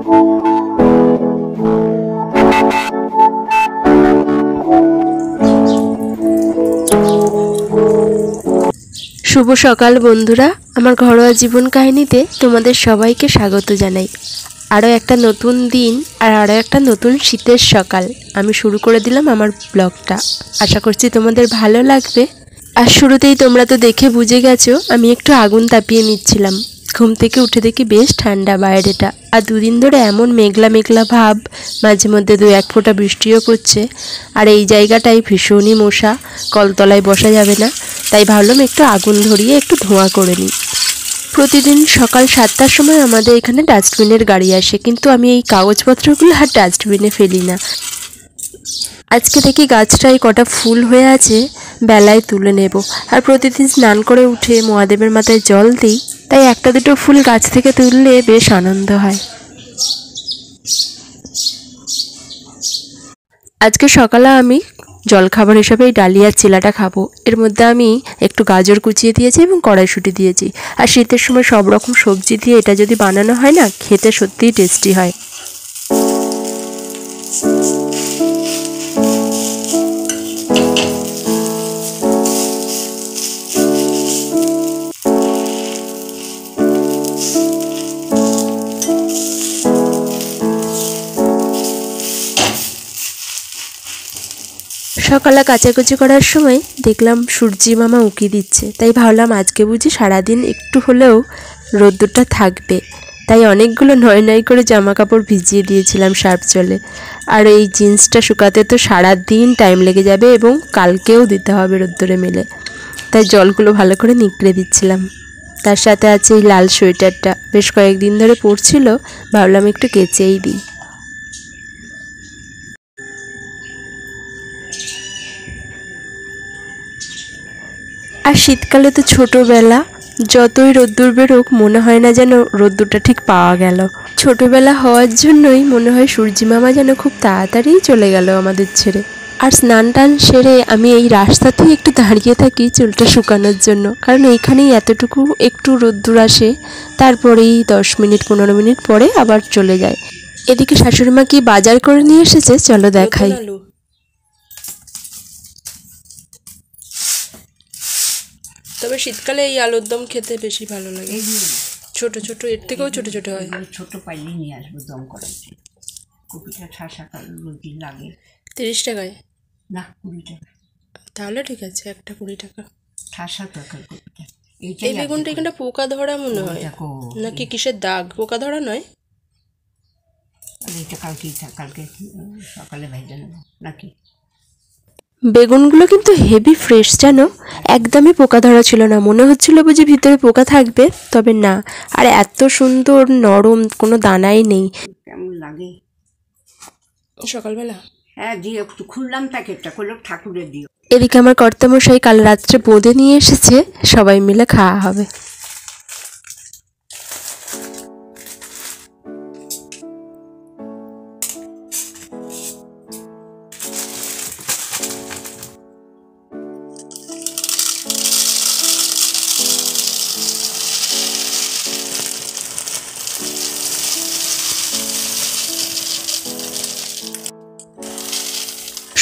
শুভ সকাল বন্ধুরা, আমার ঘরোয়া জীবন কাহিনীতে তোমাদের সবাইকে স্বাগত জানাই। আরও একটা নতুন দিন আর আরও একটা নতুন শীতের সকাল আমি শুরু করে দিলাম আমার ব্লগটা। আশা করছি তোমাদের ভালো লাগবে। আর শুরুতেই তোমরা তো দেখে বুঝে গেছো আমি একটু আগুন তাপিয়ে নিচ্ছিলাম। ঘুম থেকে উঠে দেখি বেশ ঠান্ডা বাইরেটা, আর দুদিন ধরে এমন মেঘলা মেঘলা ভাব, মাঝে মধ্যে 2-1 ফোঁটা বৃষ্টিও পড়ছে। আর এই জায়গাটায় ভীষণই মশা, কলতলায় বসা যাবে না, তাই ভাবলাম একটু আগুন ধরিয়ে একটু ধোঁয়া করে নিই। প্রতিদিন সকাল 7টার সময় আমাদের এখানে ডাস্টবিনের গাড়ি আসে, কিন্তু আমি এই কাগজপত্রগুলো আর ডাস্টবিনে ফেলি না। আজকে দেখি গাছটায় কটা ফুল হয়ে আছে, বেলায় তুলে নেব। আর প্রতিদিন স্নান করে উঠে মহাদেবের মাথায় জল দিই, তাই একটা দুটো ফুল গাছ থেকে তুললে বেশ আনন্দ হয়। আজকে সকালে আমি জলখাবার হিসাবে এই ডালিয়ার চিলাটা খাবো। এর মধ্যে আমি একটু গাজর কুচিয়ে দিয়েছি এবং কড়াইশুঁটি দিয়েছি। আর শীতের সময় সব রকম সবজি দিয়ে এটা যদি বানানো হয় না, খেতে সত্যিই টেস্টি হয়। সকালে কাচাকুচি করার সময় দেখলাম সূর্যি মামা উঁকি দিচ্ছে, তাই ভাবলাম আজকে বুঝি সারাদিন একটু হলেও রোদ্দুরটা থাকবে। তাই অনেকগুলো নয় করে জামা কাপড় ভিজিয়ে দিয়েছিলাম সার্ফ জলে। আর এই জিন্সটা শুকাতে তো সারাদিন টাইম লেগে যাবে এবং কালকেও দিতে হবে রোদ্দুরে মেলে, তাই জলগুলো ভালো করে নিকড়ে দিচ্ছিলাম। তার সাথে আছে এই লাল সোয়েটারটা, বেশ কয়েকদিন ধরে পরছিল, ভাবলাম একটু কেচেই দিই। আর শীতকালে তো ছোটোবেলা, যতই রোদ্দুর বেরোক মনে হয় না যেন রোদ্দুরটা ঠিক পাওয়া গেল। ছোটোবেলা হওয়ার জন্যই মনে হয় সূর্যি মামা যেন খুব তাড়াতাড়িই চলে গেল আমাদের ছেড়ে। আর স্নান টান সেরে আমি এই রাস্তাতেই একটু দাঁড়িয়ে থাকি চুলটা শুকানোর জন্য, কারণ এইখানেই এতটুকু একটু রোদ্দুর আসে, তারপরেই 10 মিনিট 15 মিনিট পরে আবার চলে যায়। এদিকে শাশুড়িমা কি বাজার করে নিয়ে এসেছে চলো দেখাই। তবে শীতকালে এই আলুর দম খেতে বেশি ভালো লাগে। ছোট ছোট, এর থেকেও ছোট ছোট হয়। ছোট পাইলে নিয়ে আসবো দম করার জন্য। কপিটা ঠাসা রুটি লাগে 30 টাকায় না 20 টাকা। তাহলে ঠিক আছে, একটা 20 টাকা ঠাসা তরকারি কপিটা। এই বেগুনটা এখানটা পোকা ধরা মনে হয়, নাকি কিসের দাগ? পোকা ধরা নয়, এইটা কালকে সকালে ভেজে নেবো নাকি। বেগুনগুলো কিন্তু হেভি ফ্রেশ, যেন একদমই পোকা ধরা ছিল না। মনে হচ্ছিল বুঝি ভিতরে পোকা থাকবে, তবে না। আর এত সুন্দর নরম, কোনো দানাই নেই। কেমন লাগে সকালবেলা? হ্যাঁ, দিয়ে একটু খুললাম প্যাকেটটা, করলো ঠাকুরের দিও। এদিকে আমার কর্তামশাই কাল রাত্রে বোঁদে নিয়ে এসেছে, সবাই মিলে খাওয়া হবে।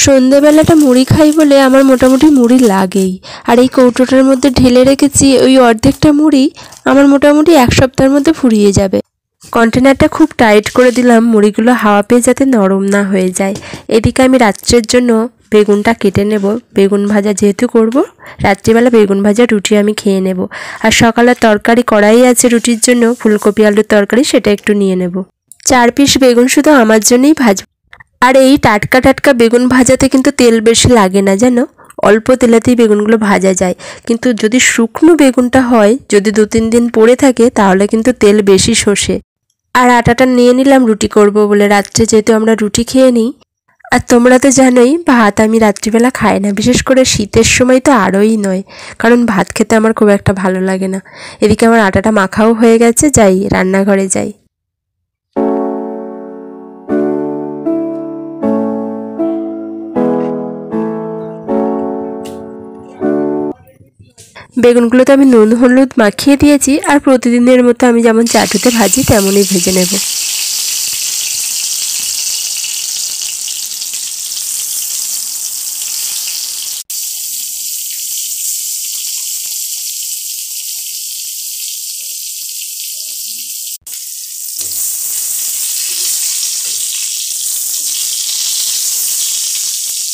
সন্ধেবেলাটা মুড়ি খাই বলে আমার মোটামুটি মুড়ি লাগেই। আর এই কৌটোটার মধ্যে ঢেলে রেখেছি ওই অর্ধেকটা মুড়ি, আমার মোটামুটি 1 সপ্তাহের মধ্যে ফুরিয়ে যাবে। কন্টেনারটা খুব টাইট করে দিলাম মুড়িগুলো হাওয়া পেয়ে যাতে নরম না হয়ে যায়। এদিকে আমি রাত্রের জন্য বেগুনটা কেটে নেব। বেগুন ভাজা যেহেতু করব, রাত্রিবেলা বেগুন ভাজা রুটি আমি খেয়ে নেব। আর সকালের তরকারি কড়াই আছে রুটির জন্য, ফুলকপি আলুর তরকারি, সেটা একটু নিয়ে নেব। 4 পিস বেগুন শুধু আমার জন্যই ভাজব। আর এই টাটকা টাটকা বেগুন ভাজাতে কিন্তু তেল বেশি লাগে না, যেন অল্প তেলেতেই বেগুনগুলো ভাজা যায়। কিন্তু যদি শুকনো বেগুনটা হয়, যদি 2-3 দিন পড়ে থাকে, তাহলে কিন্তু তেল বেশি শোষে। আর আটাটা নিয়ে নিলাম রুটি করব বলে, রাত্রে যেহেতু আমরা রুটি খেয়ে নিই। আর তোমরা তো জানোই ভাত আমি রাত্রিবেলা খাই না, বিশেষ করে শীতের সময় তো আরোই নয়, কারণ ভাত খেতে আমার খুব একটা ভালো লাগে না। এদিকে আমার আটাটা মাখাও হয়ে গেছে, যাই রান্নাঘরে যাই। বেগুনগুলোতে আমি নুন হলুদ মাখিয়ে দিয়েছি, আর প্রতিদিনের মতো আমি যেমন চাটুতে ভাজি তেমনই ভেজে নেব।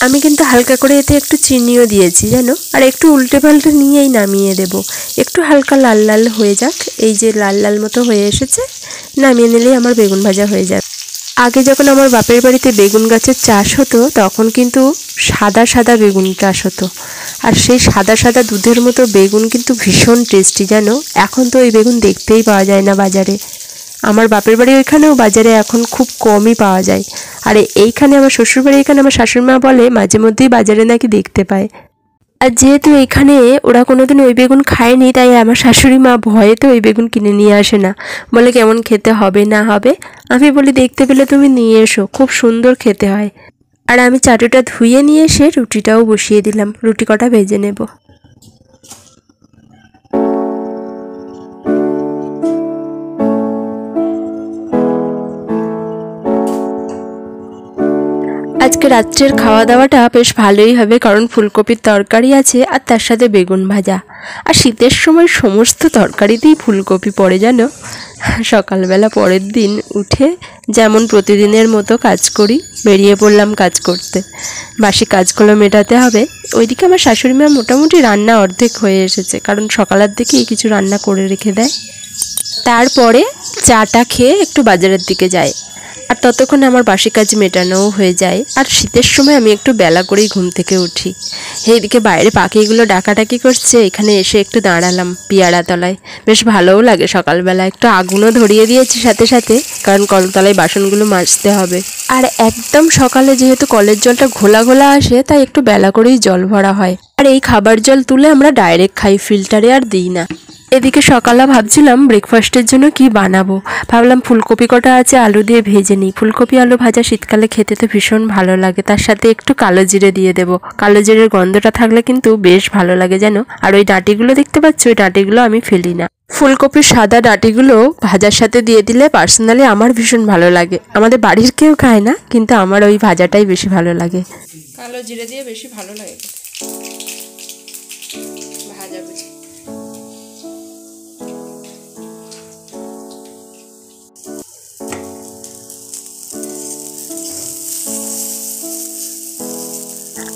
আমি কিন্তু হালকা করে এতে একটু চিনিও দিয়েছি জানো, আর একটু উল্টে পাল্টে নিয়েই নামিয়ে দেব। একটু হালকা লাল লাল হয়ে যাক, এই যে লাল লাল মতো হয়ে এসেছে, নামিয়ে নিলেই আমার বেগুন ভাজা হয়ে যাবে। আগে যখন আমার বাপের বাড়িতে বেগুন গাছের চাষ হতো তখন কিন্তু সাদা সাদা বেগুন চাষ হতো, আর সেই সাদা সাদা দুধের মতো বেগুন কিন্তু ভীষণ টেস্টি জানো। এখন তো ওই বেগুন দেখতেই পাওয়া যায় না বাজারে। আমার বাপের বাড়ি ওইখানেও বাজারে এখন খুব কমই পাওয়া যায়, আর এইখানে আমার শ্বশুরবাড়ি এখানে আমার শাশুড়িমা বলে মাঝে মধ্যেই বাজারে নাকি দেখতে পায়। আর যেহেতু এখানে ওরা কোনোদিন ওই বেগুন খায়নি, তাই আমার শাশুড়ি মা ভয়েতে ওই বেগুন কিনে নিয়ে আসে না, বলে কেমন খেতে হবে না হবে। আমি বলি দেখতে পেলে তুমি নিয়ে এসো, খুব সুন্দর খেতে হয়। আর আমি চাটুটা ধুয়ে নিয়ে এসে রুটিটাও বসিয়ে দিলাম, রুটি কটা ভেজে নেব। আজকে রাত্রের খাওয়া দাওয়াটা বেশ ভালোই হবে, কারণ ফুলকপির তরকারি আছে আর তার সাথে বেগুন ভাজা। আর শীতের সময় সমস্ত তরকারিতেই ফুলকপি পড়ে জানো। সকালবেলা পরের দিন উঠে যেমন প্রতিদিনের মতো কাজ করি, বেরিয়ে পড়লাম কাজ করতে। বাসি কাজগুলো মেটাতে হবে। ওইদিকে আমার শাশুড়ি মা মোটামুটি রান্না অর্ধেক হয়ে এসেছে, কারণ সকালের দিকেই কিছু রান্না করে রেখে দেয়। তারপরে চাটা খেয়ে একটু বাজারের দিকে যায়, আর ততক্ষণে আমার বাসি কাজ মেটানোও হয়ে যায়। আর শীতের সময় আমি একটু বেলা করেই ঘুম থেকে উঠি। এইদিকে বাইরে পাখিগুলো ডাকাডাকি করছে, এখানে এসে একটু দাঁড়ালাম পিয়ারা তলায়, বেশ ভালোও লাগে সকালবেলা। একটু আগুনও ধরিয়ে দিয়েছি সাথে সাথে, কারণ কলতলায় বাসনগুলো মাজতে হবে। আর একদম সকালে যেহেতু কলের জলটা ঘোলা ঘোলা আসে, তাই একটু বেলা করেই জল ভরা হয়। আর এই খাবার জল তুলে আমরা ডাইরেক্ট খাই, ফিল্টারে আর দিই না। এদিকে সকালে ভাবছিলাম ব্রেকফাস্টের জন্য কি বানাবো। ভাবলাম ফুলকপি কটা আছে, আলু দিয়ে ভেজে নিই। ফুলকপি আলু ভাজা শীতকালে খেতে তো ভীষণ ভালো লাগে, তার সাথে একটু কালো জিরে দিয়ে দেবো। কালো জিরের গন্ধটা থাকলে কিন্তু বেশ ভালো লাগে জানো। আর ওই ডাঁটিগুলো দেখতে পাচ্ছ, ওই ডাঁটিগুলো আমি ফেলি না। ফুলকপির সাদা ডাঁটিগুলো ভাজার সাথে দিয়ে দিলে পার্সোনালি আমার ভীষণ ভালো লাগে। আমাদের বাড়ির কেউ খায় না, কিন্তু আমার ওই ভাজাটাই বেশি ভালো লাগে। কালো জিরে দিয়ে বেশি ভালো লাগে ভাজা বুঝি।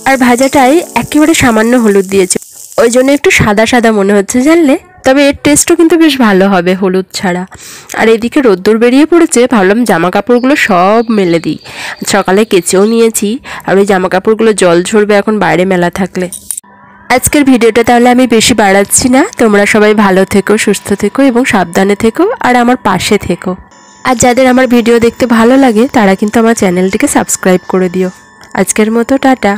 আর ভাজাটাই একেবারে সামান্য হলুদ দিয়েছে, ওই জন্য একটু সাদা সাদা মনে হচ্ছে জানলে। তবে এর টেস্টও কিন্তু বেশ ভালো হবে হলুদ ছাড়া। আর এদিকে রোদ্দুর বেরিয়ে পড়েছে, ভাবলাম জামা কাপড়গুলো সব মেলে দিই। সকালে কেচেও নিয়েছি, আর ওই জামা কাপড়গুলো জল ঝরবে এখন বাইরে মেলা থাকলে। আজকের ভিডিওটা তাহলে আমি বেশি বাড়াচ্ছি না। তোমরা সবাই ভালো থেকো, সুস্থ থেকো এবং সাবধানে থেকো, আর আমার পাশে থেকো। আর যাদের আমার ভিডিও দেখতে ভালো লাগে তারা কিন্তু আমার চ্যানেলটিকে সাবস্ক্রাইব করে দিও। আজকের মতো টাটা।